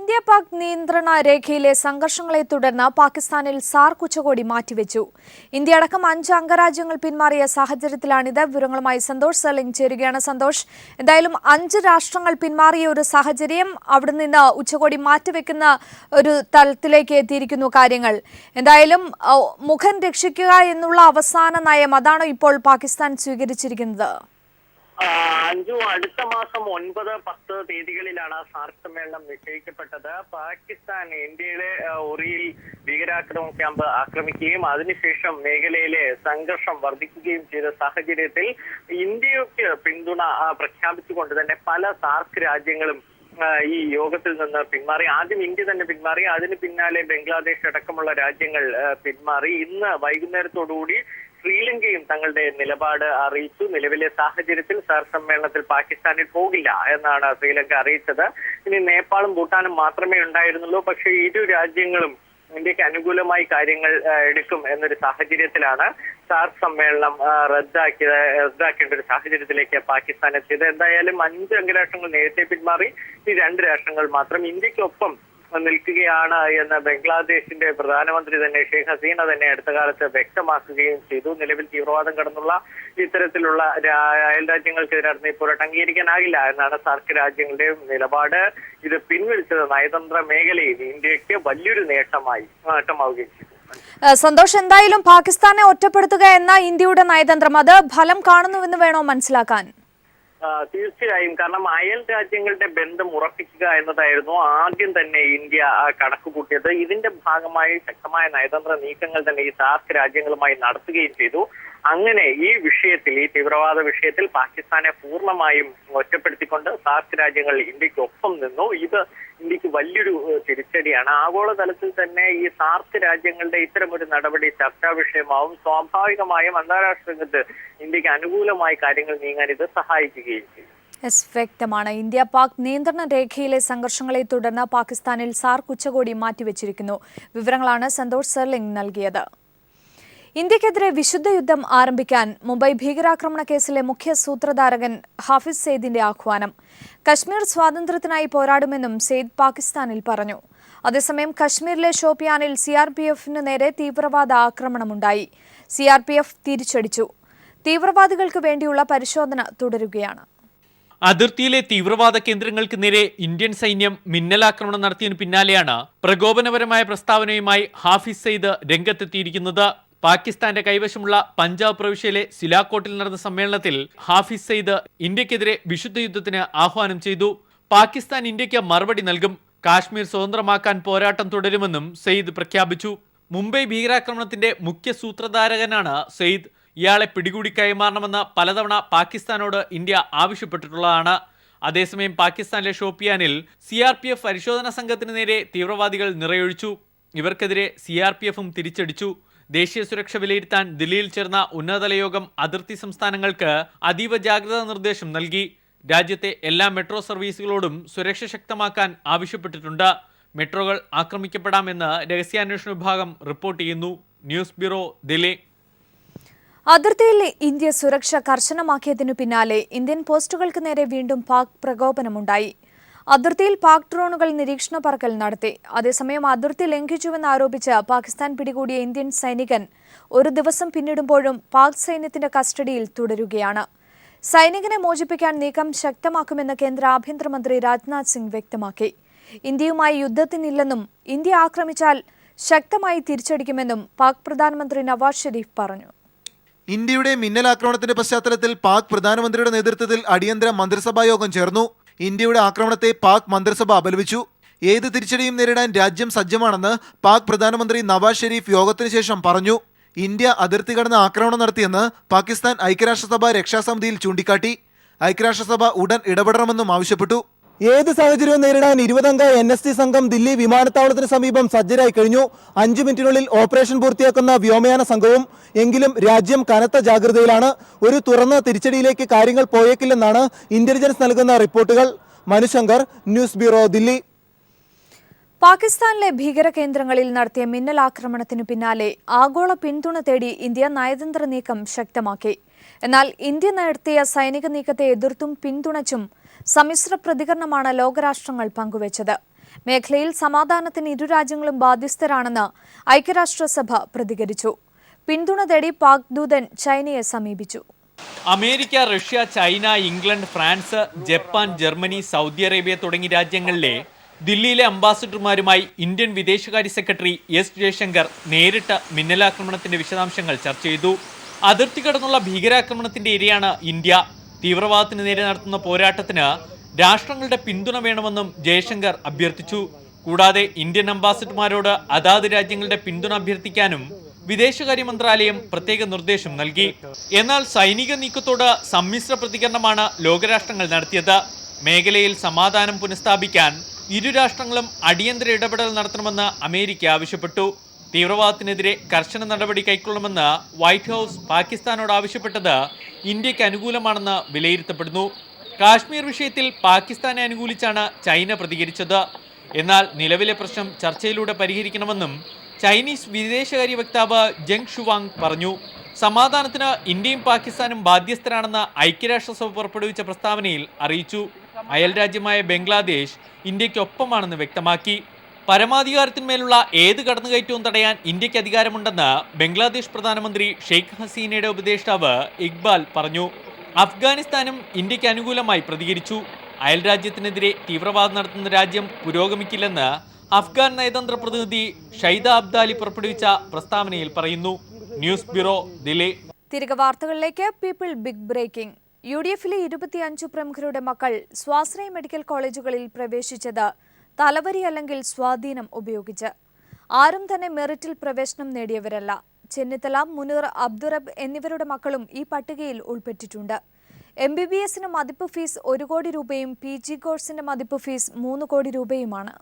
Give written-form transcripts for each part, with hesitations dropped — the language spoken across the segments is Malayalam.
ഇന്ത്യ-പാക് നിയന്ത്രണ രേഖയിലെ സംഘർഷങ്ങളെ തുടർന്ന് പാകിസ്ഥാനിൽ സാർക്ക് ഉച്ചകോടി മാറ്റിവെച്ചു. ഇന്ത്യ അടക്കം 5 അംഗരാജ്യങ്ങൾ പിന്മാറിയ സാഹചര്യത്തിലാണിത്. വിവരങ്ങളുമായി സന്തോഷ് സെർലിംഗ് ചേരുകയാണ്. സന്തോഷ്, എന്തായാലും 5 രാഷ്ട്രങ്ങൾ പിന്മാറിയ ഒരു സാഹചര്യം, അവിടെ നിന്ന് ഉച്ചകോടി മാറ്റിവെക്കുന്ന ഒരു തലത്തിലേക്ക് എത്തിയിരിക്കുന്നു കാര്യങ്ങൾ. എന്തായാലും മുഖം രക്ഷിക്കുക എന്നുള്ള അവസാന നയം അതാണോ ഇപ്പോൾ പാകിസ്ഥാൻ സ്വീകരിച്ചിരിക്കുന്നത്? അഞ്ചു അടുത്ത മാസം 9, 10 തീയതികളിലാണ് സാർക്ക് സമ്മേളനം നിശ്ചയിക്കപ്പെട്ടത്. പാകിസ്ഥാൻ ഇന്ത്യയിലെ ഉറിയിൽ ഭീകരാക്രമണ ക്യാമ്പ് ആക്രമിക്കുകയും അതിനുശേഷം മേഖലയിലെ സംഘർഷം വർദ്ധിക്കുകയും ചെയ്ത സാഹചര്യത്തിൽ ഇന്ത്യക്ക് പിന്തുണ പ്രഖ്യാപിച്ചുകൊണ്ട് തന്നെ പല സാർക്ക് രാജ്യങ്ങളും ഈ യോഗത്തിൽ നിന്ന് പിന്മാറി. ആദ്യം ഇന്ത്യ തന്നെ പിന്മാറി, അതിന് പിന്നാലെ ബംഗ്ലാദേശ് അടക്കമുള്ള രാജ്യങ്ങൾ പിന്മാറി. ഇന്ന് വൈകുന്നേരത്തോടുകൂടി ശ്രീലങ്കയും തങ്ങളുടെ നിലപാട് അറിയിച്ചു. നിലവിലെ സാഹചര്യത്തിൽ സാർക്ക് സമ്മേളനത്തിൽ പാകിസ്ഥാനിൽ പോകില്ല എന്നാണ് ശ്രീലങ്ക അറിയിച്ചത്. ഇനി നേപ്പാളും ഭൂട്ടാനും മാത്രമേ ഉണ്ടായിരുന്നുള്ളൂ. പക്ഷേ ഇരു രാജ്യങ്ങളും ഇന്ത്യക്ക് അനുകൂലമായി കാര്യങ്ങൾ എടുക്കും എന്നൊരു സാഹചര്യത്തിലാണ് സാർക്ക് സമ്മേളനം റദ്ദാക്കേണ്ട ഒരു സാഹചര്യത്തിലേക്ക് പാകിസ്ഥാൻ എത്തിയത്. എന്തായാലും 5 അംഗരാഷ്ട്രങ്ങൾ നേരത്തെ പിന്മാറി, ഈ 2 രാഷ്ട്രങ്ങൾ മാത്രം ഇന്ത്യക്കൊപ്പം നിൽക്കുകയാണ് എന്ന് ബംഗ്ലാദേശിന്റെ പ്രധാനമന്ത്രി തന്നെ ഷെയ്ഖ് ഹസീന തന്നെ അടുത്ത കാലത്ത് വ്യക്തമാക്കുകയും ചെയ്തു. നിലവിൽ തീവ്രവാദം കടന്നുള്ള ഇത്തരത്തിലുള്ള അയൽ രാജ്യങ്ങൾക്കെതിരെ നടന്ന ഈ പോരാട്ടം അംഗീകരിക്കാനാകില്ല എന്നാണ് സാർക്ക് രാജ്യങ്ങളുടെ നിലപാട്. ഇത് പിൻവലിച്ചത് നയതന്ത്ര മേഖലയിൽ ഇന്ത്യക്ക് വലിയൊരു നേട്ടമാവുകയും ചെയ്തു. സന്തോഷ്, എന്തായാലും പാകിസ്ഥാനെ ഒറ്റപ്പെടുത്തുക എന്ന ഇന്ത്യയുടെ നയതന്ത്രം അത് ഫലം കാണുന്നുവെന്ന് വേണോ മനസ്സിലാക്കാൻ? തീർച്ചയായും. കാരണം അയൽ രാജ്യങ്ങളുടെ ബന്ധം ഉറപ്പിക്കുക എന്നതായിരുന്നു ആദ്യം തന്നെ ഇന്ത്യ കണക്കുകൂട്ടിയത്. ഇതിന്റെ ഭാഗമായി ശക്തമായ നയതന്ത്ര നീക്കങ്ങൾ തന്നെ ഈ സാർക്ക് രാജ്യങ്ങളുമായി നടത്തുകയും ചെയ്തു. അങ്ങനെ ഈ വിഷയത്തിൽ, ഈ തീവ്രവാദ വിഷയത്തിൽ പാകിസ്ഥാനെ പൂർണ്ണമായും ഒറ്റപ്പെടുത്തിക്കൊണ്ട് സാർക്ക് രാജ്യങ്ങൾ ഇന്ത്യക്ക് ഒപ്പം നിന്നു. ഇത് ഇന്ത്യക്ക് വലിയൊരു തിരിച്ചടിയാണ്. ആഗോളതലത്തിൽ തന്നെ ഈ സാർക്ക് രാജ്യങ്ങളുടെ ഇത്തരമൊരു നടപടി ചർച്ചാ വിഷയമാവും. സ്വാഭാവികമായും അന്താരാഷ്ട്ര രംഗത്ത് ഇന്ത്യക്ക് അനുകൂലമായി കാര്യങ്ങൾ നീങ്ങാൻ ഇത് സഹായിക്കുകയും ചെയ്യും. വ്യക്തമാണ്. ഇന്ത്യ-പാക് നിയന്ത്രണ രേഖയിലെ സംഘർഷങ്ങളെ തുടർന്ന് പാകിസ്ഥാനിൽ സാർക്ക് ഉച്ചകോടി മാറ്റിവെച്ചിരിക്കുന്നു. വിവരങ്ങളാണ് സന്തോഷ് സെർലിംഗ് നൽകിയത്. ഇന്ത്യക്കെതിരെ വിശുദ്ധ യുദ്ധം ആരംഭിക്കാൻ മുംബൈ ഭീകരാക്രമണ കേസിലെ മുഖ്യ സൂത്രധാരകൻ ഹാഫിസ് സെയ്ദിന്റെ ആഹ്വാനം. കശ്മീർ സ്വാതന്ത്ര്യത്തിനായി പോരാടുമെന്നും സെയ്ദ് പാകിസ്ഥാനിൽ പറഞ്ഞു. അതേസമയം കശ്മീരിലെ ഷോപ്പിയാനിൽ CRPFന് നേരെ തീവ്രവാദ ആക്രമണമുണ്ടായി. CRPF തിരിച്ചടിച്ചു. തീവ്രവാദികൾക്ക് വേണ്ടിയുള്ള പരിശോധന തുടരുകയാണ്. അതിർത്തിയിലെ തീവ്രവാദ കേന്ദ്രങ്ങൾക്ക് നേരെ ഇന്ത്യൻ സൈന്യം മിന്നലാക്രമണം നടത്തിയതിനു പിന്നാലെയാണ് പ്രകോപനപരമായ പ്രസ്താവനയുമായി ഹാഫിസ് സെയ്ദ് രംഗത്തെത്തിയിരിക്കുന്നത്. പാകിസ്ഥാന്റെ കൈവശമുള്ള പഞ്ചാബ് പ്രവിശ്യയിലെ സിലാക്കോട്ടിൽ നടന്ന സമ്മേളനത്തിൽ ഹാഫിസ് സെയ്ദ് ഇന്ത്യക്കെതിരെ വിശുദ്ധ യുദ്ധത്തിന് ആഹ്വാനം ചെയ്തു. പാകിസ്ഥാൻ ഇന്ത്യക്ക് മറുപടി നൽകും, കാശ്മീർ സ്വതന്ത്രമാക്കാൻ പോരാട്ടം തുടരുമെന്നും സെയ്ദ് പ്രഖ്യാപിച്ചു. മുംബൈ ഭീകരാക്രമണത്തിന്റെ മുഖ്യ സൂത്രധാരകനാണ് സെയ്ദ്. ഇയാളെ പിടികൂടി കൈമാറണമെന്ന് പലതവണ പാകിസ്ഥാനോട് ഇന്ത്യ ആവശ്യപ്പെട്ടിട്ടുള്ളതാണ്. അതേസമയം പാകിസ്ഥാനിലെ ഷോപ്പിയാനിൽ CRPF പരിശോധനാ സംഘത്തിന് നേരെ തീവ്രവാദികൾ നിറയൊഴിച്ചു. ഇവർക്കെതിരെ CRPFും തിരിച്ചടിച്ചു. ദേശീയ സുരക്ഷ വിലയിരുത്താൻ ദില്ലിയിൽ ചേർന്ന ഉന്നതതല യോഗം അതിർത്തി സംസ്ഥാനങ്ങൾക്ക് അതീവ ജാഗ്രതാ നിർദ്ദേശം നൽകി. രാജ്യത്തെ എല്ലാ മെട്രോ സർവീസുകളോടും സുരക്ഷ ശക്തമാക്കാൻ ആവശ്യപ്പെട്ടിട്ടുണ്ട്. മെട്രോകൾ ആക്രമിക്കപ്പെടാമെന്ന് രഹസ്യാന്വേഷണ വിഭാഗം റിപ്പോർട്ട് ചെയ്യുന്നു. News bureau, Delhi. അതിർത്തിയിൽ ഇന്ത്യ സുരക്ഷ കർശനമാക്കിയതിനു പിന്നാലെ ഇന്ത്യൻ പോസ്റ്റുകൾക്ക് നേരെ വീണ്ടും പാക് പ്രകോപനമുണ്ടായി. അതിർത്തിയിൽ പാക് ഡ്രോണുകൾ നിരീക്ഷണ പറക്കൽ നടത്തി. അതേസമയം അതിർത്തി ലംഘിച്ചുവെന്നാരോപിച്ച് പാകിസ്ഥാൻ പിടികൂടിയ ഇന്ത്യൻ സൈനികൻ ഒരു ദിവസം പിന്നിടുമ്പോഴും പാക് സൈന്യത്തിന്റെ കസ്റ്റഡിയിൽ തുടരുകയാണ്. സൈനികനെ മോചിപ്പിക്കാൻ നീക്കം ശക്തമാക്കുമെന്ന് കേന്ദ്ര ആഭ്യന്തരമന്ത്രി രാജ്നാഥ് സിംഗ് വ്യക്തമാക്കി. ഇന്ത്യയുമായി യുദ്ധത്തിനില്ലെന്നും ഇന്ത്യ ആക്രമിച്ചാൽ ശക്തമായി തിരിച്ചടിക്കുമെന്നും പാക് പ്രധാനമന്ത്രി നവാസ് ഷെരീഫ് പറഞ്ഞു. ഇന്ത്യയുടെ മിന്നലാക്രമണത്തിന്റെ പശ്ചാത്തലത്തിൽ പാക് പ്രധാനമന്ത്രിയുടെ നേതൃത്വത്തിൽ അടിയന്തര മന്ത്രിസഭാ യോഗം ചേർന്നു. ഇന്ത്യയുടെ ആക്രമണത്തെ പാക് മന്ത്രിസഭ അപലപിച്ചു. ഏത് തിരിച്ചടിയും നേരിടാൻ രാജ്യം സജ്ജമാണെന്ന് പാക് പ്രധാനമന്ത്രി നവാസ് ഷെരീഫ് യോഗത്തിന് ശേഷം പറഞ്ഞു. ഇന്ത്യ അതിർത്തി കടന്ന് ആക്രമണം നടത്തിയെന്ന് പാകിസ്ഥാൻ ഐക്യരാഷ്ട്രസഭ രക്ഷാസമിതിയിൽ ചൂണ്ടിക്കാട്ടി. ഐക്യരാഷ്ട്രസഭ ഉടൻ ഇടപെടണമെന്നും ആവശ്യപ്പെട്ടു. ഏത് സാഹചര്യവും നേരിടാൻ 20-അംഗ NST സംഘം ദില്ലി വിമാനത്താവളത്തിന് സമീപം സജ്ജരായി കഴിഞ്ഞു. 5 മിനിറ്റിനുള്ളിൽ ഓപ്പറേഷൻ പൂർത്തിയാക്കുന്ന വ്യോമയാന സംഘവും. എങ്കിലും രാജ്യം കനത്ത ജാഗ്രതയിലാണ്. ഒരു തുറന്ന തിരിച്ചടിയിലേക്ക് കാര്യങ്ങൾ പോയേക്കില്ലെന്നാണ് ഇന്റലിജൻസ് നൽകുന്ന റിപ്പോർട്ടുകൾ. Manushankar, news bureau, Delhi. പാകിസ്ഥാനിലെ ഭീകര കേന്ദ്രങ്ങളിൽ നടത്തിയ മിന്നലാക്രമണത്തിനു പിന്നാലെ ആഗോള പിന്തുണ തേടി ഇന്ത്യ നയതന്ത്ര നീക്കം ശക്തമാക്കി. എന്നാൽ ഇന്ത്യ നടത്തിയ സൈനിക നീക്കത്തെ എതിർത്തും പിന്തുണച്ചും സമ്മിശ്ര പ്രതികരണമാണ് ലോകരാഷ്ട്രങ്ങൾ പങ്കുവച്ചത്. മേഖലയിൽ സമാധാനത്തിന് ഇരു രാജ്യങ്ങളും ബാധ്യസ്ഥരാണെന്ന് ഐക്യരാഷ്ട്രസഭ പ്രതികരിച്ചു. പിന്തുണ തേടി പാക് ദൂതൻ ചൈനയെ സമീപിച്ചു. America, Russia, China, England, France, Japan, Germany, Saudi Arabia തുടങ്ങിയ രാജ്യങ്ങളിലെ ദില്ലിയിലെ അംബാസിഡർമാരുമായി ഇന്ത്യൻ വിദേശകാര്യ സെക്രട്ടറി എസ് ജയശങ്കർ നേരിട്ട് മിന്നലാക്രമണത്തിന്റെ വിശദാംശങ്ങൾ ചർച്ച ചെയ്തു. അതിർത്തി കടന്നുള്ള ഭീകരാക്രമണത്തിന്റെ ഇരയാണ് ഇന്ത്യ. തീവ്രവാദത്തിന് നേരെ നടത്തുന്ന പോരാട്ടത്തിന് രാഷ്ട്രങ്ങളുടെ പിന്തുണ വേണമെന്നും ജയശങ്കർ അഭ്യർത്ഥിച്ചു. കൂടാതെ ഇന്ത്യൻ അംബാസിഡർമാരോട് അതാത് രാജ്യങ്ങളുടെ പിന്തുണ അഭ്യർത്ഥിക്കാനും വിദേശകാര്യ മന്ത്രാലയം പ്രത്യേക നിർദ്ദേശം നൽകി. എന്നാൽ സൈനിക നീക്കത്തോട് സമ്മിശ്ര പ്രതികരണമാണ് ലോകരാഷ്ട്രങ്ങൾ നടത്തിയത്. മേഖലയിൽ സമാധാനം പുനഃസ്ഥാപിക്കാൻ ഇരു രാഷ്ട്രങ്ങളും അടിയന്തര ഇടപെടൽ നടത്തണമെന്ന് അമേരിക്ക ആവശ്യപ്പെട്ടു. തീവ്രവാദത്തിനെതിരെ കർശന നടപടി കൈക്കൊള്ളുമെന്ന് വൈറ്റ് ഹൗസ് പാകിസ്ഥാനോട് ആവശ്യപ്പെട്ടത് ഇന്ത്യക്ക് അനുകൂലമാണെന്ന് വിലയിരുത്തപ്പെടുന്നു. കാശ്മീർ വിഷയത്തിൽ പാകിസ്ഥാനെ അനുകൂലിച്ചാണ് ചൈന പ്രതികരിച്ചത്. എന്നാൽ നിലവിലെ പ്രശ്നം ചർച്ചയിലൂടെ പരിഹരിക്കണമെന്നും ചൈനീസ് വിദേശകാര്യ വക്താവ് ജംഗ് ഷുവാങ് പറഞ്ഞു. സമാധാനത്തിന് ഇന്ത്യയും പാകിസ്ഥാനും ബാധ്യസ്ഥരാണെന്ന് ഐക്യരാഷ്ട്രസഭ പുറപ്പെടുവിച്ച പ്രസ്താവനയിൽ അറിയിച്ചു. അയൽരാജ്യമായ ബംഗ്ലാദേശ് ഇന്ത്യക്കൊപ്പമാണെന്ന് വ്യക്തമാക്കി. പരമാധികാരത്തിന്മേലുള്ള ഏത് കടന്നുകയറ്റവും തടയാൻ ഇന്ത്യക്ക് അധികാരമുണ്ടെന്ന് ബംഗ്ലാദേശ് പ്രധാനമന്ത്രി ഷെയ്ഖ് ഹസീനയുടെ ഉപദേഷ്ടാവ് ഇക്ബാൽ പറഞ്ഞു. അഫ്ഗാനിസ്ഥാനും ഇന്ത്യക്ക് അനുകൂലമായി പ്രതികരിച്ചു. അയൽരാജ്യത്തിനെതിരെ തീവ്രവാദം നടത്തുന്ന രാജ്യം പുരോഗമിക്കില്ലെന്ന് അഫ്ഗാൻ നയതന്ത്ര പ്രതിനിധി ഷൈദ അബ്ദാലി പുറപ്പെടുവിച്ച പ്രസ്താവനയിൽ പറയുന്നു. News bureau, Delhi. തിരികെ വാർത്തകളിലേക്ക്. People big breaking. UDFിലെ 25 പ്രമുഖരുടെ മക്കൾ സ്വാശ്രയ മെഡിക്കൽ കോളേജുകളിൽ പ്രവേശിച്ചത് തലവരി അല്ലെങ്കിൽ സ്വാധീനം ഉപയോഗിച്ച്. ആരും തന്നെ മെറിറ്റിൽ പ്രവേശനം നേടിയവരല്ല. ചെന്നിത്തല, മുനീർ, അബ്ദുറബ് എന്നിവരുടെ മക്കളും ഈ പട്ടികയിൽ ഉൾപ്പെട്ടിട്ടുണ്ട്. MBBSന് മതിപ്പ് ഫീസ് 1 കോടി രൂപയും PG കോഴ്സിന്റെ മതിപ്പ് ഫീസ് 3 കോടി രൂപയുമാണ്.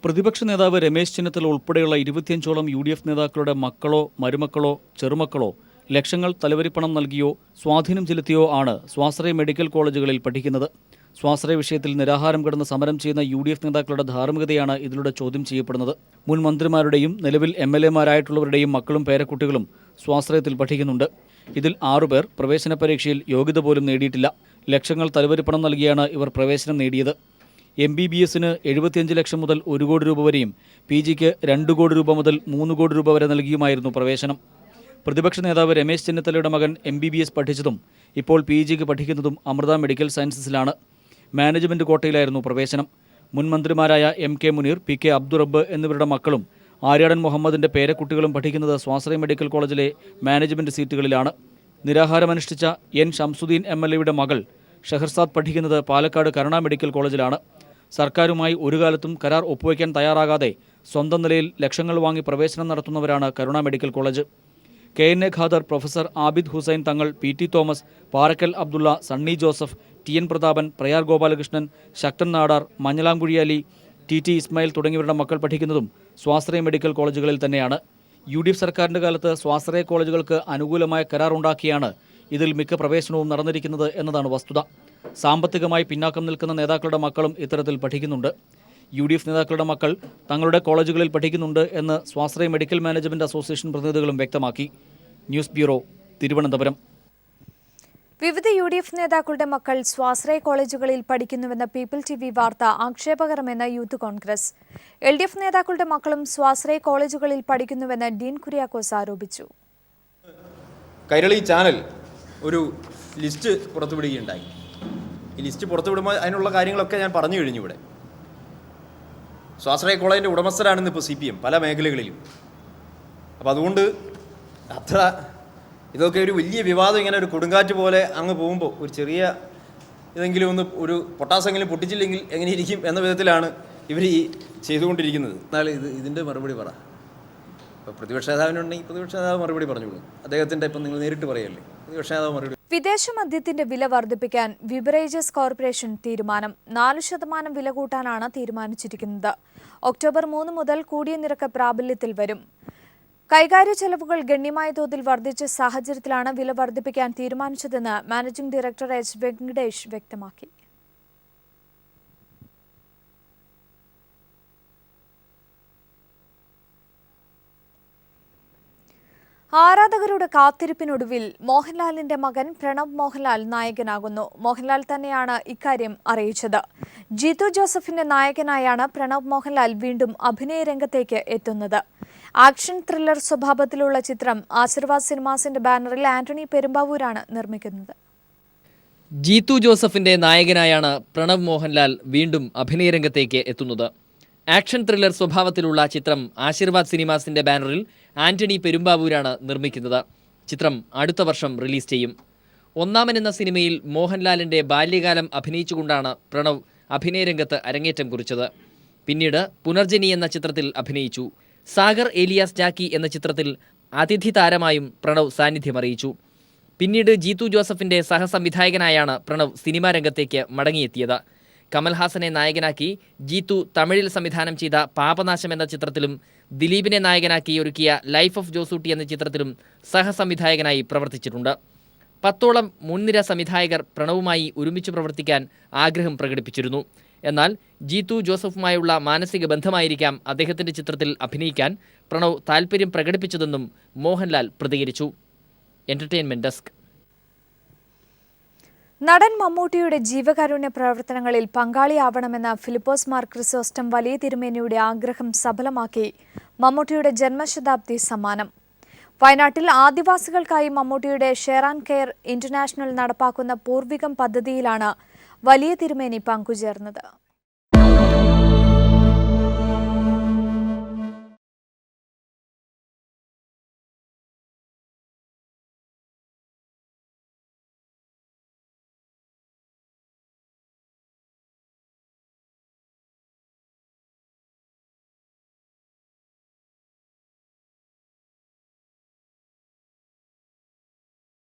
പ്രതിപക്ഷ നേതാവ് രമേശ് ചെന്നിത്തല ഉൾപ്പെടെയുള്ള 25ഓളം UDF നേതാക്കളുടെ മക്കളോ മരുമക്കളോ ചെറുമക്കളോ ലക്ഷങ്ങൾ തലവരിപ്പണം നൽകിയോ സ്വാധീനം ചെലുത്തിയോ ആണ് സ്വാശ്രയ മെഡിക്കൽ കോളേജുകളിൽ പഠിക്കുന്നത്. സ്വാശ്രയ വിഷയത്തിൽ നിരാഹാരം കിടന്ന് സമരം ചെയ്യുന്ന UDF നേതാക്കളുടെ ധാർമ്മികതയാണ് ഇതിലൂടെ ചോദ്യം ചെയ്യപ്പെടുന്നത്. മുൻ മന്ത്രിമാരുടെയും നിലവിൽ MLA-മാരായിട്ടുള്ളവരുടെയും മക്കളും പേരക്കുട്ടികളും സ്വാശ്രയത്തിൽ പഠിക്കുന്നുണ്ട്. ഇതിൽ 6 പേർ പ്രവേശന പരീക്ഷയിൽ യോഗ്യത പോലും നേടിയിട്ടില്ല. ലക്ഷങ്ങൾ തലവരിപ്പണം നൽകിയാണ് ഇവർ പ്രവേശനം നേടിയത്. MBBSന് 75 ലക്ഷം മുതൽ 1 കോടി രൂപ വരെയും PGക്ക് 2 കോടി രൂപ മുതൽ 3 കോടി രൂപ വരെ നൽകിയുമായിരുന്നു പ്രവേശനം. പ്രതിപക്ഷ നേതാവ് രമേശ് ചെന്നിത്തലയുടെ മകൻ MBBS പഠിച്ചതും ഇപ്പോൾ PGക്ക് പഠിക്കുന്നതും അമൃത മെഡിക്കൽ സയൻസസിലാണ്. മാനേജ്മെന്റ് കോട്ടയിലായിരുന്നു പ്രവേശനം. മുൻ മന്ത്രിമാരായ MK മുനീർ, PK അബ്ദുറബ്ബ് എന്നിവരുടെ മക്കളും ആര്യാടൻ മുഹമ്മദിന്റെ പേരക്കുട്ടികളും പഠിക്കുന്നത് സ്വാശ്രയ മെഡിക്കൽ കോളേജിലെ മാനേജ്മെന്റ് സീറ്റുകളിലാണ്. നിരാഹാരമനുഷ്ഠിച്ച N ഷംസുദ്ദീൻ MLAയുടെ മകൾ ഷെഹർസാദ് പഠിക്കുന്നത് പാലക്കാട് കരുണ മെഡിക്കൽ കോളേജിലാണ്. സർക്കാരുമായി ഒരു കാലത്തും കരാർ ഒപ്പുവയ്ക്കാൻ തയ്യാറാകാതെ സ്വന്തം നിലയിൽ ലക്ഷങ്ങൾ വാങ്ങി പ്രവേശനം നടത്തുന്നവരാണ് Karuna medical college. KNA Khader, professor Abid Hussain Thangal, PT Thomas, Parakkal Abdulla, Sunny Joseph, TN Prathapan, Prayar Gopalakrishnan, Sakthan Nadar, Manjalamkuzhi Ali, TT Ismail തുടങ്ങിയവരുടെ മക്കൾ പഠിക്കുന്നതും സ്വാശ്രയ മെഡിക്കൽ കോളേജുകളിൽ തന്നെയാണ്. UDF സർക്കാരിൻ്റെ കാലത്ത് സ്വാശ്രയ കോളേജുകൾക്ക് അനുകൂലമായ കരാർ ഉണ്ടാക്കിയാണ് ഇതിൽ മിക്ക പ്രവേശനവും നടന്നിരിക്കുന്നത് എന്നതാണ് വസ്തുത. സാമ്പത്തികമായി പിന്നാക്കം നിൽക്കുന്ന നേതാക്കളുടെ മക്കളും ഇത്തരത്തിൽ പഠിക്കുന്നുണ്ട്. UDF നേതാക്കളുടെ മക്കൾ തങ്ങളുടെ കോളേജുകളിൽ പഠിക്കുന്നുണ്ട് എന്ന് സ്വാശ്രയ മെഡിക്കൽ മാനേജ്മെന്റ് അസോസിയേഷൻ പ്രതിനിധികളും വ്യക്തമാക്കി. News bureau, Thiruvananthapuram. വിവിധ UDF നേതാക്കളുടെ മക്കൾ സ്വാശ്രയ കോളേജുകളിൽ പഠിക്കുന്നുവെന്ന പീപ്പിൾ TV വാർത്ത ആക്ഷേപകരമെന്ന് യൂത്ത് കോൺഗ്രസ്. LDF നേതാക്കളുടെ മക്കളും സ്വാശ്രയ കോളേജുകളിൽ പഠിക്കുന്നുവെന്ന് ഡീൻ കുര്യാക്കോസ് ആരോപിച്ചു. കൈരളി ചാനൽ ഒരു ലിസ്റ്റ് പുറത്തുവിടുകയുണ്ടായി. ഈ ലിസ്റ്റ് പുറത്തുവിടുമ്പോൾ അതിനുള്ള കാര്യങ്ങളൊക്കെ ഞാൻ പറഞ്ഞു കഴിഞ്ഞു. ഇവിടെ സ്വാശ്രയ കോളേജിൻ്റെ ഉടമസ്ഥരാണെന്ന് ഇപ്പോൾ CPM പല മേഖലകളിലും. അപ്പോൾ അതുകൊണ്ട് ഇതൊക്കെ ഒരു വലിയ വിവാദം ഇങ്ങനെ ഒരു കൊടുങ്കാറ്റ് പോലെ അങ്ങ് പോകുമ്പോൾ ഒരു ചെറിയ ഇതെങ്കിലും ഒന്ന് ഒരു പൊട്ടാസെങ്കിലും പൊട്ടിച്ചില്ലെങ്കിൽ എങ്ങനെ ഇരിക്കും എന്ന വിധത്തിലാണ് ഇവർ ഈ ചെയ്തുകൊണ്ടിരിക്കുന്നത്. എന്നാൽ ഇതിൻ്റെ മറുപടി പറ. ഇപ്പോൾ പ്രതിപക്ഷ നേതാവിനുണ്ടെങ്കിൽ പ്രതിപക്ഷ നേതാവ് മറുപടി പറഞ്ഞോളൂ. അദ്ദേഹത്തിൻ്റെ ഇപ്പം നിങ്ങൾ നേരിട്ട് പറയല്ലേ, പ്രതിപക്ഷ നേതാവ് മറുപടി. വിദേശ മദ്യത്തിന്റെ വില വർദ്ധിപ്പിക്കാൻ ബിവറേജസ് കോർപ്പറേഷൻ തീരുമാനം. 4% വില കൂട്ടാനാണ് തീരുമാനിച്ചിരിക്കുന്നത്. ഒക്ടോബർ 3 മുതൽ കൂടിയ നിരക്ക് പ്രാബല്യത്തിൽ വരും. കൈകാര്യ ചെലവുകൾ ഗണ്യമായ തോതിൽ വർദ്ധിച്ച സാഹചര്യത്തിലാണ് വില വർദ്ധിപ്പിക്കാൻ തീരുമാനിച്ചതെന്ന് മാനേജിംഗ് ഡയറക്ടർ H. വെങ്കടേഷ് വ്യക്തമാക്കി. ആരാധകരുടെ കാത്തിരിപ്പിനൊടുവിൽ മോഹൻലാലിന്റെ മകൻ പ്രണവ് മോഹൻലാൽ നായകനാകുന്നു. മോഹൻലാൽ തന്നെയാണ് ഇക്കാര്യം അറിയിച്ചത്. ജീത്തു ജോസഫിന്റെ നായകനായാണ് പ്രണവ് മോഹൻലാൽ വീണ്ടും അഭിനയ രംഗത്തേക്ക് എത്തുന്നത്. ആക്ഷൻ ത്രില്ലർ സ്വഭാവത്തിലുള്ള ചിത്രം ആശീർവാദ് സിനിമാസിന്റെ ബാനറിൽ ആന്റണി പെരുമ്പാവൂരാണ് നിർമ്മിക്കുന്നത്. ജീത്തു ജോസഫിന്റെ നായകനായാണ് പ്രണവ് മോഹൻലാൽ വീണ്ടും അഭിനയരംഗത്തേക്ക് എത്തുന്നത്. ആക്ഷൻ ത്രില്ലർ സ്വഭാവത്തിലുള്ള ചിത്രം ആശീർവാദ് സിനിമാസിന്റെ ബാനറിൽ ആന്റണി പെരുമ്പാവൂരാണ് നിർമ്മിക്കുന്നത്. ചിത്രം അടുത്ത വർഷം റിലീസ് ചെയ്യും. ഒന്നാമൻ എന്ന സിനിമയിൽ മോഹൻലാലിന്റെ ബാല്യകാലം അഭിനയിച്ചുകൊണ്ടാണ് പ്രണവ് അഭിനയരംഗത്ത് അരങ്ങേറ്റം കുറിച്ചത്. പിന്നീട് പുനർജനി എന്ന ചിത്രത്തിൽ അഭിനയിച്ചു. സാഗർ ഏലിയാസ് ജാക്കി എന്ന ചിത്രത്തിൽ അതിഥി താരമായും പ്രണവ് സാന്നിധ്യമറിയിച്ചു. പിന്നീട് ജീത്തു ജോസഫിന്റെ സഹസംവിധായകനായാണ് പ്രണവ് സിനിമാ രംഗത്തേക്ക് മടങ്ങിയെത്തിയത്. കമൽഹാസനെ നായകനാക്കി ജീത്തു തമിഴിൽ സംവിധാനം ചെയ്ത പാപനാശം എന്ന ചിത്രത്തിലും ദിലീപിനെ നായകനാക്കി ഒരുക്കിയ ലൈഫ് ഓഫ് ജോസൂട്ടി എന്ന ചിത്രത്തിലും സഹസംവിധായകനായി പ്രവർത്തിച്ചിട്ടുണ്ട്. 10ഓളം മുൻനിര സംവിധായകർ പ്രണവുമായി ഒരുമിച്ച് പ്രവർത്തിക്കാൻ ആഗ്രഹം പ്രകടിപ്പിച്ചിരുന്നു. എന്നാൽ ജീത്തു ജോസഫുമായുള്ള മാനസിക ബന്ധമായിരിക്കാം അദ്ദേഹത്തിന്റെ ചിത്രത്തിൽ അഭിനയിക്കാൻ പ്രണവ് താൽപ്പര്യം പ്രകടിപ്പിച്ചതെന്നും മോഹൻലാൽ പ്രതികരിച്ചു. Entertainment desk. നടൻ മമ്മൂട്ടിയുടെ ജീവകാരുണ്യ പ്രവർത്തനങ്ങളിൽ പങ്കാളിയാവണമെന്ന ഫിലിപ്പോസ് മാർ ക്രിസോസ്റ്റം വലിയ തിരുമേനിയുടെ ആഗ്രഹം സഫലമാക്കി മമ്മൂട്ടിയുടെ ജന്മശതാബ്ദി സമ്മാനം. വയനാട്ടിൽ ആദിവാസികൾക്കായി മമ്മൂട്ടിയുടെ ഷെയർ ആൻഡ് കെയർ ഇന്റർനാഷണൽ നടപ്പാക്കുന്ന പൂർവികം പദ്ധതിയിലാണ് വലിയ തിരുമേനി പങ്കുചേർന്നത്.